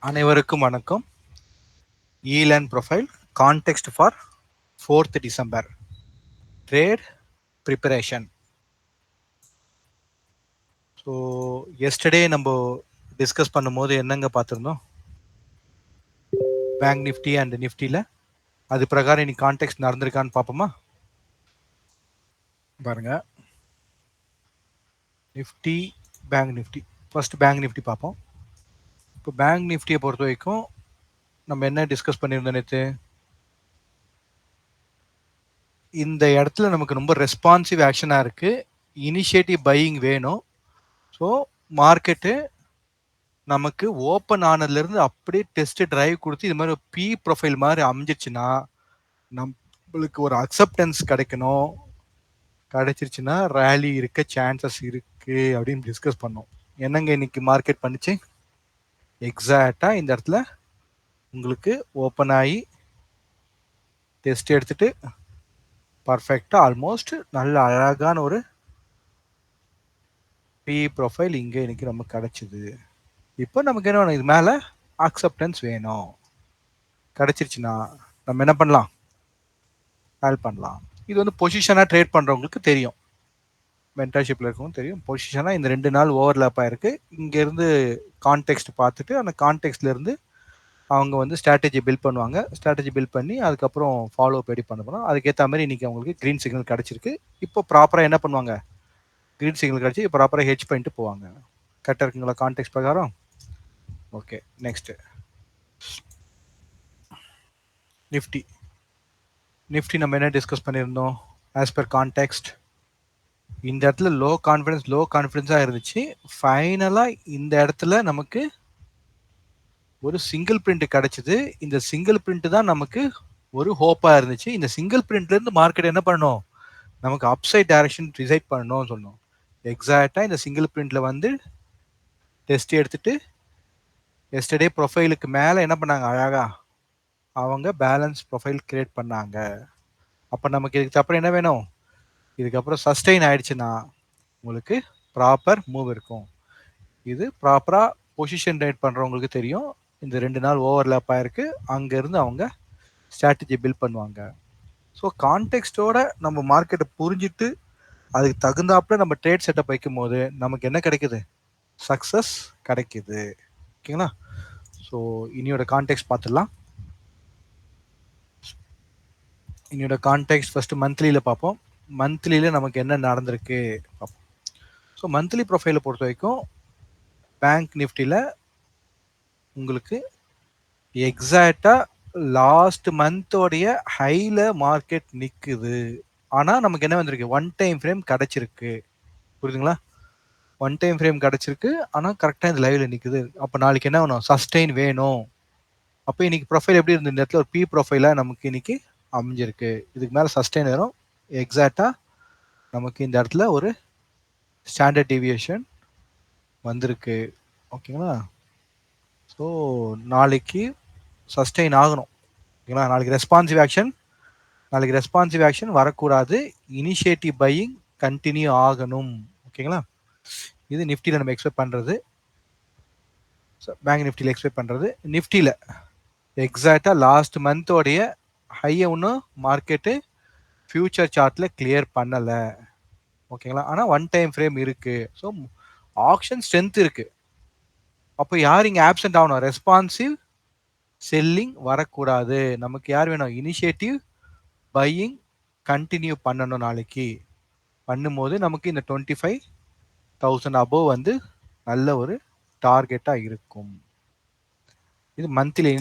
அனைவருக்கும் வணக்கம். E-Learn Profile Context for 4th December Trade Preparation. So yesterday நம்ம discuss பண்ணும்போது என்னங்க பார்த்துருந்தோம், பேங்க் நிஃப்டி அண்ட் நிஃப்டியில் அது பிரகாரம் இன்னைக்கு கான்டெக்ட் நடந்திருக்கான்னு பார்ப்போமா? பாருங்க, Nifty bank Nifty. First bank Nifty பார்ப்போம். இப்போ பேங்க் நிஃப்டியை பொறுத்த வரைக்கும் நம்ம என்ன டிஸ்கஸ் பண்ணியிருந்தோம் நேற்று, இந்த இடத்துல நமக்கு ரொம்ப ரெஸ்பான்சிவ் ஆக்ஷனாக இருக்குது, இனிஷியேட்டிவ் பையிங் வேணும். ஸோ மார்க்கெட்டு நமக்கு ஓப்பன் ஆனதுலேருந்து அப்படியே டெஸ்ட் டிரைவ் கொடுத்து இது மாதிரி பி ப்ரொஃபைல் மாதிரி அமைஞ்சிச்சுன்னா நம்மளுக்கு ஒரு அக்செப்டன்ஸ் கிடைக்கணும். கிடைச்சிருச்சுன்னா ரேலி இருக்க சான்சஸ் இருக்கு அப்படின்னு டிஸ்கஸ் பண்ணோம். என்னங்க இன்னைக்கு மார்க்கெட் பண்ணிச்சு, எக்ஸாக்டா இந்த இடத்துல உங்களுக்கு ஓப்பன் ஆகி டெஸ்ட் எடுத்துட்டு பர்ஃபெக்டா ஆல்மோஸ்ட் நல்ல அழகான ஒரு பி ப்ரொஃபைல் இங்கே இன்னைக்கு நமக்கு கிடைச்சிது. இப்போ நமக்கு என்ன வேணும், இது மேலே அக்செப்டன்ஸ் வேணும். கிடைச்சிருச்சுன்னா நம்ம என்ன பண்ணலாம், ஆட் பண்ணலாம். இது வந்து பொசிஷனாக ட்ரேட் பண்ணுறவங்களுக்கு தெரியும், மென்டர்ஷிப்பில் இருக்கவங்க தெரியும். பொசிஷனாக இந்த 2 நாள் ஓவர்லேப் ஆயிருக்கு. இங்கேருந்து கான்டெக்ட் பார்த்துட்டு அந்த கான்டெக்ட்லேருந்து அவங்க வந்து ஸ்ட்ராட்டஜி பில்ட் பண்ணுவாங்க. ஸ்ட்ராட்டஜி பில்ட் பண்ணி அதுக்கப்புறம் ஃபாலோ அப் ரெடி பண்ண போகிறோம். அதுக்கேற்ற மாதிரி இன்றைக்கி அவங்களுக்கு க்ரீன் சிக்னல் கிடச்சிருக்கு. இப்போ ப்ராப்பராக என்ன பண்ணுவாங்க, க்ரீன் சிக்னல் கிடச்சி ப்ராப்பராக ஹெட்ஜ் பண்ணிட்டு போவாங்க. கரெக்டாக இருக்குங்களா கான்டெக்ட் பிரகாரம்? Okay, next Nifty. நிஃப்டி நம்ம என்ன டிஸ்கஸ் பண்ணியிருந்தோம், ஆஸ் பர் கான்டெக்ட் இந்த இடத்துல லோ கான்ஃபிடன்ஸாக இருந்துச்சு. ஃபைனலாக இந்த இடத்துல நமக்கு ஒரு சிங்கிள் பிரிண்ட் கிடைச்சிது. இந்த சிங்கிள் பிரிண்ட் தான் நமக்கு ஒரு ஹோப்பாக இருந்துச்சு. இந்த சிங்கிள் பிரிண்ட்லேருந்து மார்க்கெட் என்ன பண்ணணும், நமக்கு அப்சைட் டைரக்ஷன் டிசைட் பண்ணணும்னு சொன்னோம். எக்ஸாக்டாக இந்த சிங்கிள் பிரிண்ட்ல வந்து டெஸ்ட் எடுத்துட்டு எஸ்டர்டே ப்ரொஃபைலுக்கு மேலே என்ன பண்ணாங்க, அழகா அவங்க பேலன்ஸ் ப்ரொஃபைல் கிரியேட் பண்ணாங்க. அப்போ நமக்கு இதுக்கு அப்புறம் என்ன வேணும், இதுக்கப்புறம் சஸ்டெயின் ஆயிடுச்சுன்னா உங்களுக்கு ப்ராப்பர் மூவ் இருக்கும். இது ப்ராப்பராக பொசிஷன் ட்ரேட் பண்ணுறவங்களுக்கு தெரியும். இந்த 2 நாள் ஓவர்லேப் ஆயிருக்கு. அங்கேருந்து அவங்க ஸ்ட்ராட்டஜி பில்ட் பண்ணுவாங்க. ஸோ கான்டெக்ஸ்டோட நம்ம மார்க்கெட்டை புரிஞ்சுட்டு அதுக்கு தகுந்தாப்புல நம்ம ட்ரேட் செட்டப் வைக்கும் போது நமக்கு என்ன கிடைக்குது, சக்ஸஸ் கிடைக்குது. ஓகேங்களா? ஸோ இனியோட கான்டெக்ட் பார்த்துடலாம். இனியோட கான்டெக்ட் ஃபஸ்ட்டு மந்த்லியில் பார்ப்போம். மந்த்லியில் நமக்கு என்ன நடந்திருக்கு பார்ப்போம். ஸோ மந்த்லி ப்ரொஃபைலை பொறுத்த வரைக்கும் பேங்க் நிஃப்டியில் உங்களுக்கு எக்ஸாக்டாக லாஸ்ட் மந்தோடைய ஹையில் மார்க்கெட் நிற்குது. ஆனால் நமக்கு என்ன வந்திருக்கு, ஒன் டைம் ஃப்ரேம் கிடச்சிருக்கு. புரியுதுங்களா? ஒன் டைம் ஃப்ரேம் கிடச்சிருக்கு, ஆனால் கரெக்டாக இந்த லைவில் நிற்குது. அப்போ நாளைக்கு என்ன வேணும், சஸ்டெயின் வேணும். அப்போ இன்னைக்கு ப்ரொஃபைல் எப்படி இருந்து, இந்த இடத்துல ஒரு பி ப்ரொஃபைலாக நமக்கு இன்னைக்கு அமைஞ்சிருக்கு. இதுக்கு மேலே சஸ்டெயின் வரும். எக்ஸாக்டாக நமக்கு இந்த இடத்துல ஒரு ஸ்டாண்டர்ட் டீவியேஷன் வந்திருக்கு. ஓகேங்களா? ஸோ நாளைக்கு சஸ்டெயின் ஆகணும். ஓகேங்களா? நாளைக்கு ரெஸ்பான்சிவ் ஆக்ஷன் வரக்கூடாது. இனிஷியேட்டிவ் பையிங் கண்டினியூ ஆகணும். ஓகேங்களா? இது நிஃப்டியில் நம்ம எக்ஸ்பெக்ட் பண்ணுறது, பேங்க் நிஃப்டியில் எக்ஸ்பெக்ட் பண்ணுறது. நிஃப்டியில் எக்ஸாக்டாக லாஸ்ட் மந்தோடைய ஹையை ஒன்றும் மார்க்கெட்டு ஃபியூச்சர் சார்ட்டில் கிளியர் பண்ணலை. ஓகேங்களா? ஆனால் ஒன் டைம் ஃப்ரேம் இருக்குது. ஸோ ஆக்ஷன் ஸ்ட்ரென்த் இருக்குது. அப்போ யார் இங்கே ஆப்சென்ட் ஆகணும், ரெஸ்பான்சிவ் செல்லிங் வரக்கூடாது. நமக்கு யார் வேணும், இனிஷியேட்டிவ் பையிங் கண்டினியூ பண்ணணும். நாளைக்கு பண்ணும்போது நமக்கு இந்த 25,000 அபோவ் வந்து நல்ல ஒரு டார்கெட்டாக இருக்கும். இது மந்த்லி.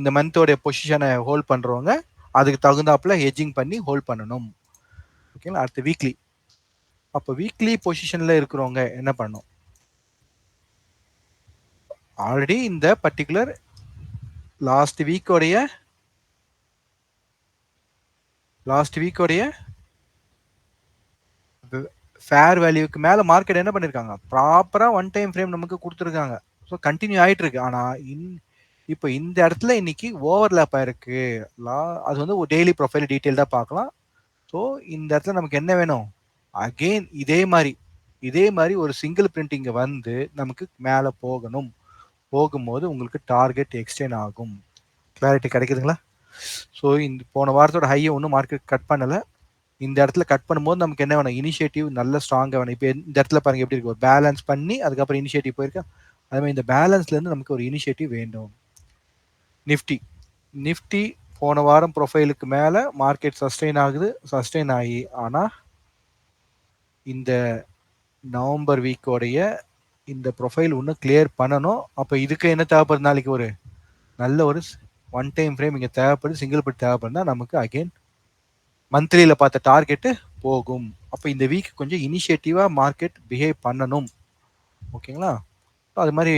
இந்த மந்தோடைய பொசிஷனை ஹோல்ட் பண்ணுறவங்க அதுக்கு தகுந்தாப்புல ஹெட்ஜிங் பண்ணி ஹோல்ட் பண்ணணும். ஓகேங்களா? அடுத்து வீக்லி. அப்போ வீக்லி பொசிஷனில் இருக்கிறவங்க என்ன பண்ணணும், ஆல்ரெடி இந்த பர்டிகுலர் லாஸ்ட் வீக்கோடைய ஃபேர் வேல்யூக்கு மேலே மார்க்கெட் என்ன பண்ணியிருக்காங்க, ப்ராப்பராக ஒன் டைம் ஃப்ரேம் நமக்கு கொடுத்துருக்காங்க. ஸோ கண்டினியூ ஆகிட்டு இருக்கு. ஆனால் இப்போ இந்த இடத்துல இன்னைக்கு ஓவர்லேப் ஆயிருக்கு. அது வந்து ஒரு டெய்லி ப்ரொஃபைல் டீட்டெயில்டாக பார்க்கலாம். ஸோ இந்த இடத்துல நமக்கு என்ன வேணும், அகெயின் இதே மாதிரி ஒரு சிங்கிள் பிரிண்டிங் வந்து நமக்கு மேலே போகணும். போகும்போது உங்களுக்கு டார்கெட் எக்ஸ்டெண்ட் ஆகும். கிளாரிட்டி கிடைக்குதுங்களா? ஸோ இந்த போன வாரத்தோட ஹையை ஒன்றும் மார்க்கெட் கட் பண்ணலை. இந்த இடத்துல கட் பண்ணும்போது நமக்கு என்ன வேணும்? இனிஷியேட்டிவ் நல்ல ஸ்ட்ராங்காக வேணும். இப்போ இந்த இடத்துல பாருங்க எப்படி இருக்கு, ஒரு பேலன்ஸ் பண்ணி அதுக்கப்புறம் இனிஷியேட்டிவ் போயிருக்கா. அதே மாதிரி இந்த பேலன்ஸ்லேருந்து நமக்கு ஒரு இனிஷியேட்டிவ் வேண்டும். நிஃப்டி நிஃப்டி போன வாரம் ப்ரொஃபைலுக்கு மேலே மார்க்கெட் சஸ்டெயின் ஆகுது. சஸ்டெயின் ஆகி ஆனால் இந்த நவம்பர் வீக்கோடைய இந்த ப்ரொஃபைல் இன்னும் கிளியர் பண்ணணும். அப்போ இதுக்கு என்ன தேவைப்படுது? நாளைக்கு ஒரு நல்ல ஒரு ஒன் டைம் ஃப்ரேம் இங்கே தேவைப்படுது. சிங்கிள் பிட் தேவைப்படுதுனா நமக்கு அகெயின் மந்த்லியில் பார்த்த டார்கெட்டு போகும். அப்போ இந்த வீக் கொஞ்சம் இனிஷியேட்டிவாக மார்க்கெட் பிஹேவ் பண்ணணும். ஓகேங்களா? அது மாதிரி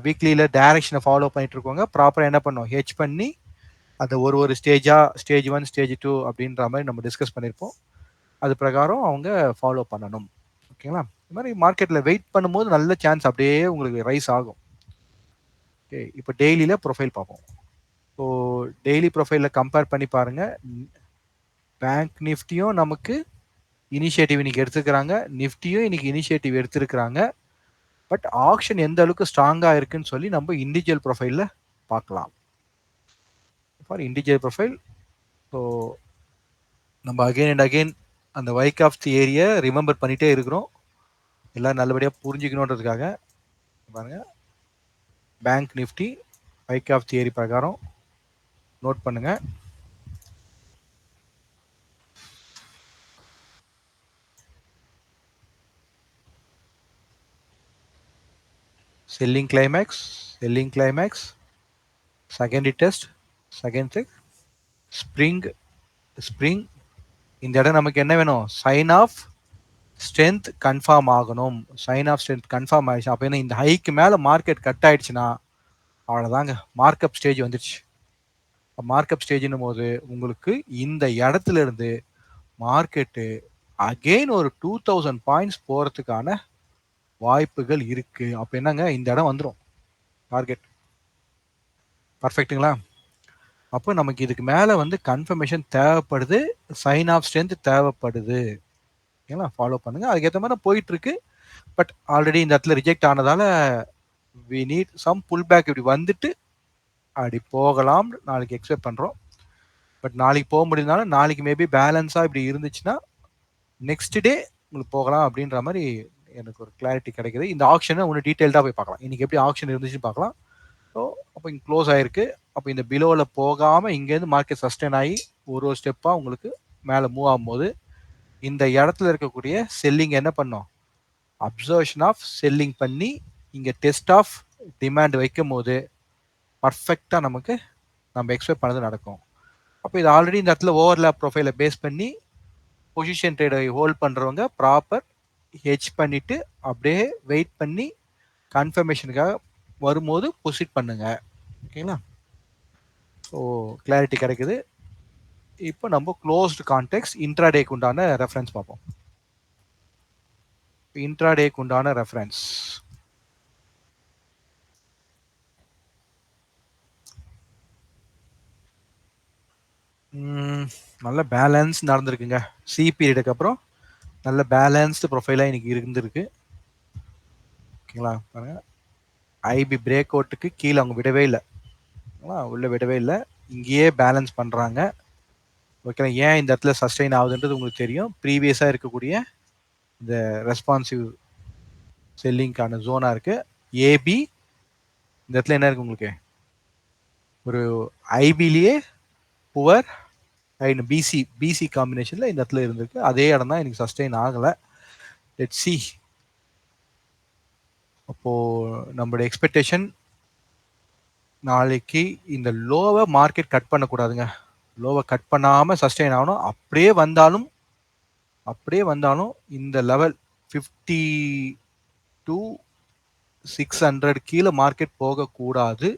வீக்லியில் டைரக்ஷனை ஃபாலோ பண்ணிட்டு இருக்கோங்க. ப்ராப்பராக என்ன பண்ணோம்? ஹெச் பண்ணி அதை ஒரு ஸ்டேஜாக ஸ்டேஜ் 1 ஸ்டேஜ் 2 அப்படின்ற மாதிரி நம்ம டிஸ்கஸ் பண்ணியிருப்போம். அது பிரகாரம் அவங்க ஃபாலோ பண்ணணும். ஓகேங்களா? இது மாதிரி மார்க்கெட்டில் வெயிட் பண்ணும்போது நல்ல சான்ஸ் அப்படியே உங்களுக்கு ரைஸ் ஆகும். ஓகே, இப்போ டெய்லியில் ப்ரொஃபைல் பார்ப்போம். ஸோ டெய்லி ப்ரொஃபைலில் கம்பேர் பண்ணி பாருங்கள். பேங்க் நிஃப்டியும் நமக்கு இனிஷியேட்டிவ் இன்னைக்கு எடுத்துக்கிறாங்க. நிஃப்டியும் இன்னைக்கு இனிஷியேட்டிவ் எடுத்திருக்கிறாங்க. பட் ஆக்ஷன் எந்த அளவுக்கு ஸ்ட்ராங்காக இருக்குன்னு சொல்லி நம்ம இண்டிவிஜுவல் ப்ரொஃபைலில் பார்க்கலாம். ஃபார் இண்டிவிஜுவல் ப்ரொஃபைல் ஸோ நம்ம அகெயின் அண்ட் அகெயின் அந்த வைக் ஆஃப் தியரியை ரிமெம்பர் பண்ணிகிட்டே இருக்கிறோம். எல்லாம் நல்லபடியாக புரிஞ்சுக்கணுன்றதுக்காக பாருங்க. Bank Nifty Wyckoff theory பிரகாரம் நோட் பண்ணுங்க. Selling climax, selling climax, second test, second tick, spring, spring. இந்த இடம் நமக்கு என்ன வேணும்? சைன் ஆஃப் ஸ்ட்ரென்த் கன்ஃபார்ம் ஆகணும். சைன் ஆஃப் ஸ்ட்ரென்த் கன்ஃபார்ம் ஆயிடுச்சு. அப்போ என்ன, இந்த ஹைக்கு மேலே மார்க்கெட் கட் ஆயிடுச்சுன்னா அவ்வளோதாங்க, மார்க்அப் ஸ்டேஜ் வந்துடுச்சு. மார்க்அப் ஸ்டேஜ்னும் போது உங்களுக்கு இந்த இடத்துல இருந்து மார்க்கெட்டு அகெயின் ஒரு 2000 பாயிண்ட்ஸ் போகிறதுக்கான வாய்ப்புகள் இருக்கு. அப்போ என்னங்க, இந்த இடம் வந்துடும் டார்கெட். பர்ஃபெக்ட்டுங்களா? அப்போ நமக்கு இதுக்கு மேலே வந்து கன்ஃபர்மேஷன் தேவைப்படுது, சைன் ஆஃப் ஸ்ட்ரென்த் தேவைப்படுது. ஓகேங்களா? ஃபாலோ பண்ணுங்க. அதுக்கேற்ற மாதிரி போயிட்டு இருக்கு. பட் ஆல்ரெடி இந்த இடத்துல ரிஜெக்ட் ஆனதால we need some pull back. இப்படி வந்துட்டு அப்படி போகலாம் நாளைக்கு எக்ஸ்பெக்ட் பண்ணுறோம். பட் நாளைக்கு போக முடியுதுனால நாளைக்கு மேபி பேலன்ஸாக இப்படி இருந்துச்சுன்னா நெக்ஸ்ட் டே உங்களுக்கு போகலாம் அப்படின்ற மாதிரி எனக்கு ஒரு கிளாரிட்டி கிடைக்குது. இந்த ஆப்ஷனை ஒன்று டீட்டெயில்டாக போய் பார்க்கலாம். இன்னைக்கு எப்படி ஆப்ஷன் இருந்துச்சுன்னு பார்க்கலாம். ஸோ அப்போ இங்கே க்ளோஸ் ஆயிருக்கு. அப்போ இந்த பிலோவில் போகாமல் இங்கேருந்து மார்க்கெட் சஸ்டெயின் ஆகி ஒரு ஸ்டெப்பாக உங்களுக்கு மேலே மூவ் ஆகும்போது இந்த இடத்துல இருக்கக்கூடிய செல்லிங் என்ன பண்ணோம்? அப்சர்வேஷன் ஆஃப் செல்லிங் பண்ணி இங்கே டெஸ்ட் ஆஃப் டிமாண்ட் வைக்கும் போது பர்ஃபெக்டாக நமக்கு நம்ம எக்ஸ்பெக்ட் பண்ணது நடக்கும். அப்போ இது ஆல்ரெடி இந்த இடத்துல ஓவர்லேப் ப்ரொஃபைலை பேஸ் பண்ணி பொசிஷன் ட்ரேடை ஹோல்ட் பண்ணுறவங்க ப்ராப்பர் ஹெச் பண்ணிவிட்டு அப்படியே வெயிட் பண்ணி கன்ஃபர்மேஷனுக்காக வரும்போது ப்ரொசீட் பண்ணுங்க. ஓகேங்களா? ஸோ கிளாரிட்டி கிடைக்குது. இப்போ நம்ம க்ளோஸ்டு கான்டெக்ஸ்ட் இன்ட்ராடேக்கு உண்டான ரெஃபரன்ஸ் பார்ப்போம். இன்ட்ராடேக்கு உண்டான ரெஃபரன்ஸ் நல்ல பேலன்ஸ் நடந்திருக்குங்க. சி பீரியடுக்கு அப்புறம் நல்ல பேலன்ஸ்டு ப்ரொஃபைலாக இன்னைக்கு இருந்திருக்கு. ஓகேங்களா? பாருங்க, ஐபி பிரேக் அவுட்டுக்கு கீழே அவங்க விடவே இல்லை, உள்ள விடவே இல்லை, இங்கேயே பேலன்ஸ் பண்ணுறாங்க. ஓகே, ஏன் இந்த இடத்துல சஸ்டெயின் ஆகுதுன்றது உங்களுக்கு தெரியும். ப்ரீவியஸாக இருக்கக்கூடிய இந்த ரெஸ்பான்சிவ் செல்லிங்கான ஜோனாக இருக்குது. ஏபி இந்த இடத்துல என்ன இருக்குது உங்களுக்கு? ஒரு ஐபிலேயே புவர் பிசி பிசி காம்பினேஷனில் இந்த இடத்துல இருந்திருக்கு. அதே இடம் தான் எனக்கு சஸ்டெயின் ஆகலை. Let's see. அப்போது நம்மளுடைய எக்ஸ்பெக்டேஷன் நாளைக்கு இந்த லோவை மார்க்கெட் கட் பண்ணக்கூடாதுங்க. லோவை கட் பண்ணாமல் சஸ்டெயின் ஆகணும். அப்படியே வந்தாலும் இந்த லெவல் 52,600 கீழே மார்க்கெட் போகக்கூடாது.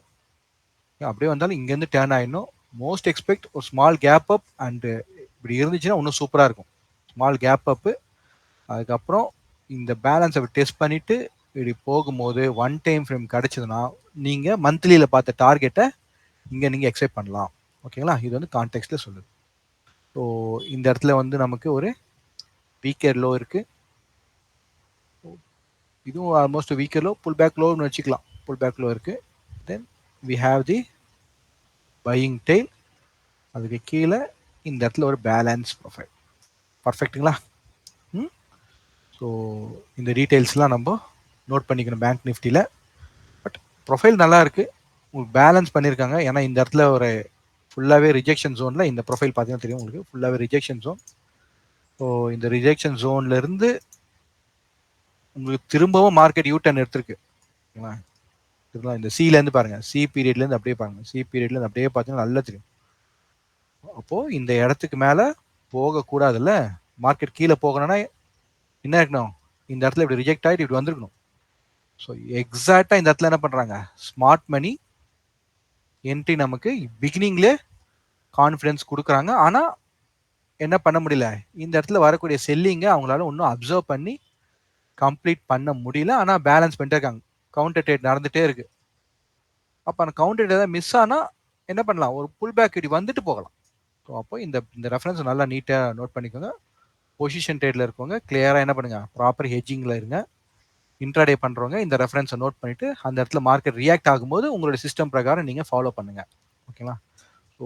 அப்படியே வந்தாலும் இங்கேருந்து டேர்ன் ஆயிடணும். மோஸ்ட் எக்ஸ்பெக்ட் ஒரு ஸ்மால் கேப் அப் அண்டு இப்படி இருந்துச்சுன்னா இன்னும் சூப்பராக இருக்கும். ஸ்மால் கேப் அப்பு, அதுக்கப்புறம் இந்த பேலன்ஸை டெஸ்ட் பண்ணிவிட்டு இப்படி போகும்போது ஒன் டைம் ஃப்ரேம் கிடச்சிதுன்னா நீங்கள் மந்த்லியில் பார்த்த டார்கெட்டை இங்கே நீங்கள் எக்ஸ்பெக்ட் பண்ணலாம். ஓகேங்களா? இது வந்து கான்டெக்ஸ்டில் சொல்லுது. ஸோ இந்த இடத்துல வந்து நமக்கு ஒரு வீக்கர் லோ இருக்குது. இதுவும் almost weaker low, pull back லோன்னு வச்சுக்கலாம். புல் பேக்கில் இருக்குது. Then we have the buying tail. அதுக்கு கீழே இந்த இடத்துல ஒரு பேலன்ஸ் ப்ரொஃபைல். பர்ஃபெக்ட்டுங்களா? ஸோ இந்த டீட்டெயில்ஸ்லாம் நம்ம நோட் பண்ணிக்கணும் பேங்க் நிஃப்டியில். பட் ப்ரொஃபைல் நல்லா இருக்குது, உங்களுக்கு பேலன்ஸ் பண்ணியிருக்காங்க. ஏன்னா இந்த இடத்துல ஒரு ஃபுல்லாகவே ரிஜெக்ஷன் ஜோனில் இந்த ப்ரொஃபைல் பார்த்தீங்கன்னா தெரியும் உங்களுக்கு, ஃபுல்லாகவே ரிஜெக்ஷன் ஜோன். ஸோ இந்த ரிஜெக்ஷன் ஜோன்லேருந்து உங்களுக்கு திரும்பவும் மார்க்கெட் யூ டர்ன் எடுத்திருக்கு. இந்த சிலேருந்து பாருங்கள், சி பீரியட்லேருந்து அப்படியே பாருங்கள், சி பீரியட்லேருந்து அப்படியே பார்த்தீங்கன்னா நல்லா தெரியும். அப்போது இந்த இடத்துக்கு மேலே போகக்கூடாதுல்ல. மார்க்கெட் கீழே போகணும்னா என்ன இருக்கணும், இந்த இடத்துல இப்படி ரிஜெக்ட் ஆகிட்டு இப்படி வந்திருக்கணும். ஸோ எக்ஸாக்டாக இந்த இடத்துல என்ன பண்ணுறாங்க, ஸ்மார்ட் மணி என்ட்ரி நமக்கு பிகினிங்லே கான்ஃபிடன்ஸ் கொடுக்குறாங்க. ஆனால் என்ன பண்ண முடியல, இந்த இடத்துல வரக்கூடிய செல்லிங்கை அவங்களால ஒன்றும் அப்சர்வ் பண்ணி கம்ப்ளீட் பண்ண முடியல. ஆனால் பேலன்ஸ் பண்ணிட்டே இருக்காங்க, கவுண்டர் ட்ரேட் நடந்துகிட்டே இருக்கு. அப்போ அந்த கவுண்டர் ட்ரேட் ஏதாவது மிஸ் ஆனால் என்ன பண்ணலாம், ஒரு புல் பேக் இப்படி வந்துட்டு போகலாம். ஸோ அப்போ இந்த ரெஃபரன்ஸ் நல்லா நீட்டாக நோட் பண்ணிக்கோங்க. பொசிஷன் ட்ரேடில் இருக்கவங்க கிளியராக என்ன பண்ணுங்க, ப்ராப்பர் ஹெட்ஜிங்கில் இருங்க. இன்ட்ராடே பண்ணுறவங்க இந்த ரெஃபரன்ஸை நோட் பண்ணிவிட்டு அந்த இடத்துல மார்க்கெட் ரியாக்ட் ஆகும்போது உங்களோட சிஸ்டம் பிரகாரம் நீங்கள் ஃபாலோ பண்ணுங்க. ஓகேங்களா? ஸோ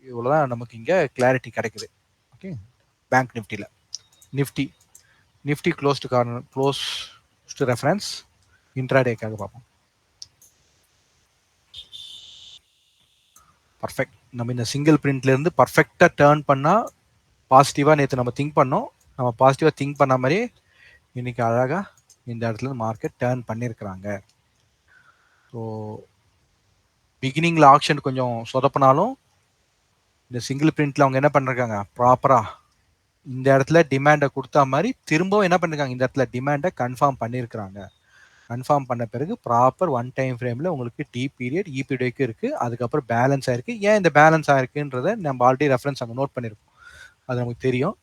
இவ்வளோதான் நமக்கு இங்கே கிளாரிட்டி கிடைக்குது. ஓகே, பேங்க் நிஃப்டியில். நிஃப்டி க்ளோஸ்டு ரெஃபரன்ஸ் இன்ட்ராடேக்காக பார்ப்போம். பர்ஃபெக்ட். நம்ம இந்த சிங்கிள் பிரிண்ட்லேருந்து பர்ஃபெக்டாக டேர்ன் பண்ணால் பாசிட்டிவாக நேற்று நம்ம திங்க் பண்ணோம். நம்ம பாசிட்டிவாக திங்க் பண்ண மாதிரி இன்னைக்கு அழகாக இந்த இடத்துல மார்க்கெட் டேர்ன் பண்ணியிருக்கிறாங்க. ஸோ பிகினிங்கில் ஆக்ஷன் கொஞ்சம் சொதப்பினாலும் இந்த சிங்கிள் பிரிண்ட்ல அவங்க என்ன பண்ணிருக்காங்க, ப்ராப்பராக இந்த இடத்துல டிமாண்டை கொடுத்தா மாதிரி திரும்பவும் என்ன பண்ணிருக்காங்க, இந்த இடத்துல டிமாண்டை கன்ஃபார்ம் பண்ணியிருக்கிறாங்க. கன்ஃபார்ம் பண்ண பிறகு ப்ராப்பர் ஒன் டைம் ஃப்ரேமில் உங்களுக்கு டி பீரியட் இ பீரியடுக்கு இருக்குது. அதுக்கப்புறம் பேலன்ஸ் ஆயிருக்கு. ஏன் இந்த பேலன்ஸ் ஆயிருக்குன்றதை நம்ம ஆல்ரெடி ரெஃபரன்ஸ் அங்கே நோட் பண்ணியிருக்கோம், அது நமக்கு தெரியும்.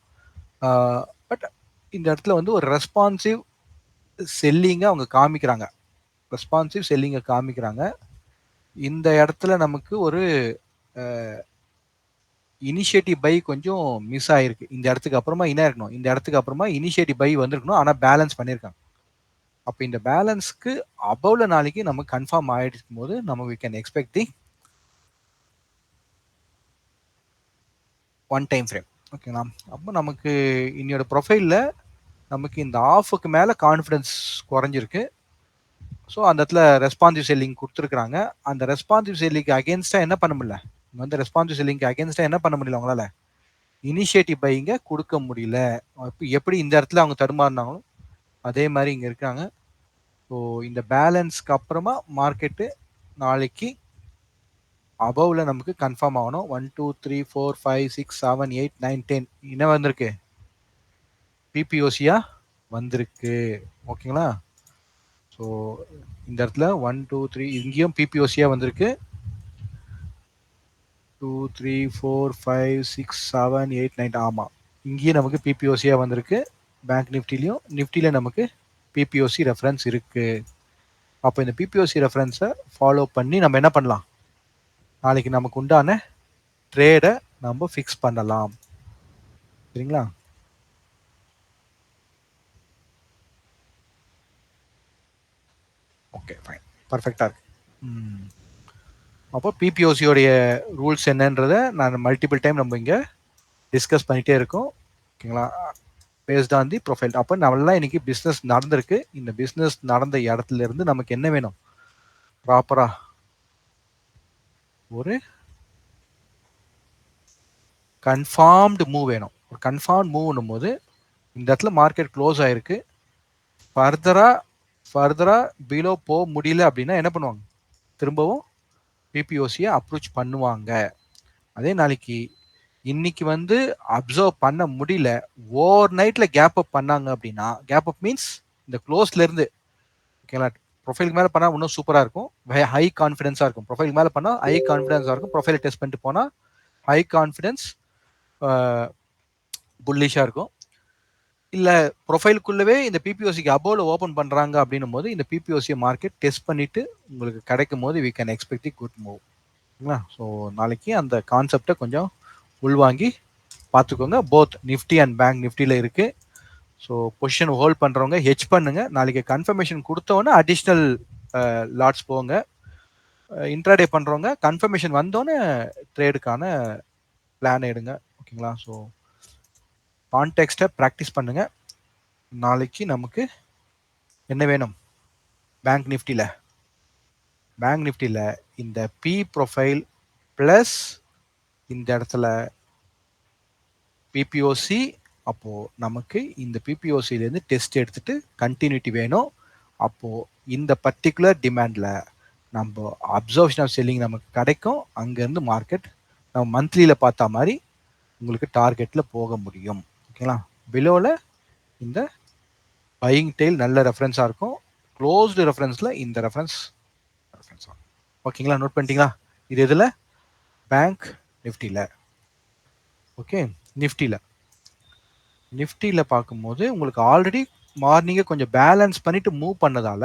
பட் இந்த இடத்துல வந்து ஒரு ரெஸ்பான்சிவ் செல்லிங்கை அவங்க காமிக்கிறாங்க, ரெஸ்பான்சிவ் செல்லிங்கை காமிக்கிறாங்க. இந்த இடத்துல நமக்கு ஒரு இனிஷியேட்டிவ் பை கொஞ்சம் மிஸ் ஆயிருக்கு. இந்த இடத்துக்கு அப்புறமா என்ன இருக்கணும், இந்த இடத்துக்கு அப்புறமா இனிஷியேட்டிவ் பை வந்திருக்கணும், ஆனால் பேலன்ஸ் பண்ணியிருக்காங்க. அப்போ இந்த பேலன்ஸ்க்கு அபவ்ல நாளைக்கு நமக்கு கன்ஃபார்ம் ஆகிடும் போது நம்ம we can expect the one time frame. ஓகேங்களா? அப்போ நமக்கு இன்னையோட ப்ரொஃபைலில் நமக்கு இந்த ஆஃபுக்கு மேலே கான்ஃபிடன்ஸ் குறைஞ்சிருக்கு. ஸோ அந்த இடத்துல ரெஸ்பான்சிவ் செல்லிங் கொடுத்துருக்குறாங்க. அந்த ரெஸ்பான்சிவ் செல்லிங்க்கு அகேன்ஸ்டாக என்ன பண்ண முடியல, வந்து ரெஸ்பான்சிவ் செல்லிங்க்கு அகேன்ஸ்டாக என்ன பண்ண முடியல, அவங்களால இனிஷியேட்டிவ் பையிங்க கொடுக்க முடியல. எப்படி இந்த இடத்துல அவங்க தடுமாறினாங்களோ அதே மாதிரி இங்கே இருக்காங்க. ஸோ இந்த பேலன்ஸ்க்கு அப்புறமா மார்க்கெட்டு நாளைக்கு அபவ்ல நமக்கு கன்ஃபார்ம் ஆகணும். 1 2 3 4 5 6 7 8 9 10 என்ன வந்திருக்கு, பிபிஓசியா வந்திருக்கு. ஓகேங்களா? ஸோ இந்த இடத்துல 1 2 3 இங்கேயும் பிபிஓசியா வந்திருக்கு. 2 3 4 5 6 7 8 9 ஆமாம், இங்கேயும் நமக்கு பிபிஓசியா வந்திருக்கு. பேங்க் நிஃப்டிலையும் நிஃப்டியில் நமக்கு பிபிஓசி ரெஃபரன்ஸ் இருக்கு. அப்போ இந்த பிபிஓசி ரெஃபரன்ஸை ஃபாலோ பண்ணி நம்ம என்ன பண்ணலாம், நாளைக்கு நமக்கு உண்டான ட்ரேடை நம்ம ஃபிக்ஸ் பண்ணலாம். சரிங்களா? ஓகே, ஃபைன், பர்ஃபெக்டாக இருக்கு. அப்போ பிபிஓசியோடைய ரூல்ஸ் என்னன்றதை நான் மல்டிபிள் டைம் நம்ம இங்கே டிஸ்கஸ் பண்ணிகிட்டே இருக்கோம். ஓகேங்களா? Based on the profile. அப்போ நம்மளாம் இன்னைக்கு பிஸ்னஸ் நடந்திருக்கு. இந்த பிஸ்னஸ் நடந்த இடத்துல இருந்து நமக்கு என்ன வேணும், ப்ராப்பராக ஒரு கன்ஃபார்ம்டு மூவ் வேணும். ஒரு கன்ஃபார்ம் மூவ்னும் போது இந்த இடத்துல மார்க்கெட் க்ளோஸ் ஆயிருக்கு. ஃபர்தரா பிலோ போக முடியல அப்படின்னா என்ன பண்ணுவாங்க, திரும்பவும் பிபிஓசியை அப்ரோச் பண்ணுவாங்க. அதே நாளைக்கு இன்னைக்கு வந்து அப்சர்வ் பண்ண முடியல, ஓவர் நைட்ல கேப் அப் பண்ணாங்க அப்படின்னா, கேப் அப் மீன்ஸ் இந்த க்ளோஸ்ல இருந்து, ஓகேங்களா, ப்ரொஃபைலுக்கு மேலே பண்ணால் இன்னும் சூப்பராக இருக்கும், ஹை கான்ஃபிடென்ஸாக இருக்கும். ப்ரொஃபைலுக்கு மேலே பண்ணால் ஹை கான்ஃபிடென்ஸாக இருக்கும். ப்ரொஃபைலை டெஸ்ட் பண்ணிட்டு போனால் ஹை கான்ஃபிடென்ஸ் புல்லிஷாக இருக்கும். இல்லை ப்ரொஃபைலுக்குள்ளவே இந்த பிபிஓசிக்கு அபோவில் ஓப்பன் பண்ணுறாங்க அப்படின்னும் போது இந்த பிபிஓசியை மார்க்கெட் டெஸ்ட் பண்ணிட்டு உங்களுக்கு கிடைக்கும் போது we can expect the good move. ஓகேங்களா? ஸோ நாளைக்கு அந்த கான்செப்டை கொஞ்சம் உள்வாங்கி பார்த்துக்கோங்க. போத் நிஃப்டி அண்ட் பேங்க் நிஃப்டியில் இருக்குது. ஸோ பொசிஷன் ஹோல்ட் பண்ணுறவங்க ஹெச் பண்ணுங்க. நாளைக்கு கன்ஃபர்மேஷன் கொடுத்தோன்னே அடிஷ்னல் லாட்ஸ் போங்க. இன்ட்ராடே பண்றவங்க கன்ஃபர்மேஷன் வந்தோடனே ட்ரேடுக்கான பிளான் எடுங்க. ஓகேங்களா? ஸோ கான்டெக்ஸ்ட்டை ப்ராக்டிஸ் பண்ணுங்க. நாளைக்கு நமக்கு என்ன வேணும்? பேங்க் நிஃப்டியில் இந்த பி ப்ரொஃபைல் ப்ளஸ் இந்த இடத்துல பிபிஓசி. அப்போ நமக்கு இந்த பிபிஓசிலேருந்து டெஸ்ட் எடுத்துட்டு கண்டினியூட்டி வேணும். அப்போ இந்த பர்டிகுலர் டிமாண்ட்ல நம்ம அப்சர்வேஷன் ஆஃப் செல்லிங் நமக்கு கிடைக்கும். அங்கேருந்து மார்க்கெட் நம்ம மந்த்லியில் பார்த்தா மாதிரி உங்களுக்கு டார்கெட்டில் போக முடியும். ஓகேங்களா? பிலோவில் இந்த பையிங் டெயில் நல்ல ரெஃபரன்ஸாக இருக்கும். க்ளோஸ்டு ரெஃபரன்ஸில் இந்த ரெஃபரன்ஸ் ஆகும். ஓகேங்களா? நோட் பண்ணிட்டீங்களா? இது இதில் பேங்க் நிஃப்டியில். ஓகே, நிஃப்டியில் பார்க்கும்போது உங்களுக்கு ஆல்ரெடி மார்னிங்கை கொஞ்சம் பேலன்ஸ் பண்ணிட்டு மூவ் பண்ணதால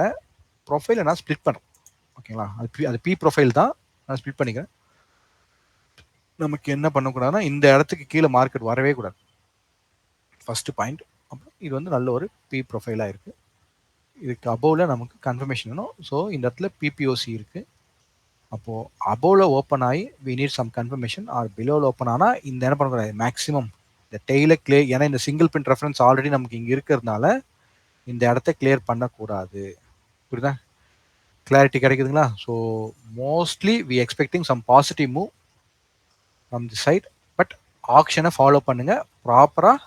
ப்ரொஃபைலை நான் ஸ்ப்ளிட் பண்ணுறேன். ஓகேங்களா? அது பி ப்ரொஃபைல் தான், நான் ஸ்ப்ளிட் பண்ணிக்கிறேன். நமக்கு என்ன பண்ணக்கூடாதுன்னா இந்த இடத்துக்கு கீழே மார்க்கெட் வரவே கூடாது. First point. அப்புறம் இது வந்து நல்ல ஒரு பி ப்ரொஃபைலாக இருக்குது. இதுக்கு அபோவில் நமக்கு கன்ஃபர்மேஷன் வேணும். ஸோ இந்த இடத்துல பிபிஓசி இருக்குது. அப்போது அபோவில் ஓப்பன் ஆகி we need some confirmation. Or பிலோவில் ஓப்பன் ஆனால் இந்த என்ன பண்ணக்கூடாது, மேக்ஸிமம் இந்த டெய்லை கிளியர். ஏன்னா இந்த சிங்கிள் பின் ரெஃபரன்ஸ் ஆல்ரெடி நமக்கு இங்கே இருக்கிறதுனால இந்த இடத்த கிளியர் பண்ணக்கூடாது. புரியுதா? கிளாரிட்டி கிடைக்குதுங்களா? So mostly we expecting some positive move from the side. But ஆக்ஷனை ஃபாலோ பண்ணுங்க, ப்ராப்பராக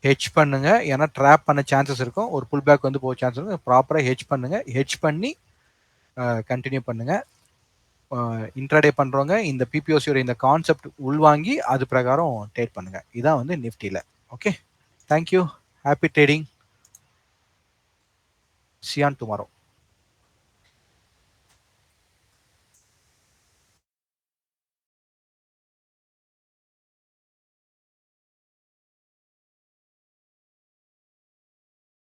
ஹெட்ஜ் பண்ணுங்க. ஏன்னா ட்ராப் பண்ண சான்சஸ் இருக்கும். ஒரு புல் பேக் வந்து போக சான்ஸ் இருக்கும். ப்ராப்பராக ஹெட்ஜ் பண்ணுங்க. ஹெட்ஜ் பண்ணி கண்டினியூ பண்ணுங்க. இன்ட்ராடே பண்றவங்க இந்த பிபிஓசியோட இந்த கான்செப்ட் உள்வாங்கி அது பிரகாரம் ட்ரேட் பண்ணுங்க. இதான் வந்து நிஃப்டியில். Okay, thank you. Happy trading. See you on tomorrow.